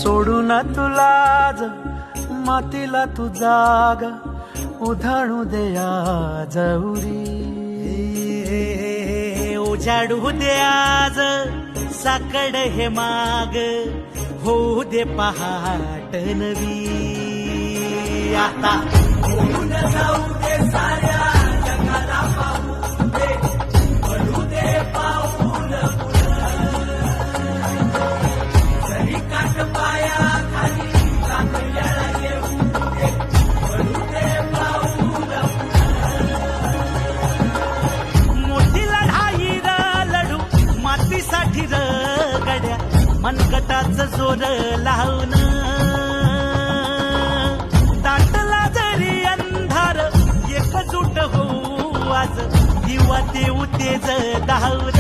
सोडून तुलाज मातीला तू जाग उधाणू दे आज उरी. उजाडू दे आज साकड हे माग होऊ दे पहाट नवी. आता होऊन जाऊ दे साऱ्या जगाला पाहू दे पडू दे पाऊल जरी काट पाया खाली चांगल्याला येऊ दे पडू दे पाऊल. मोठी लढाई र लढू मातीसाठी र गड्या मनगटाचं जोर लावून. दाटला जरी अंधार एकजूट होऊ आज दिवा देऊ तेज धावून.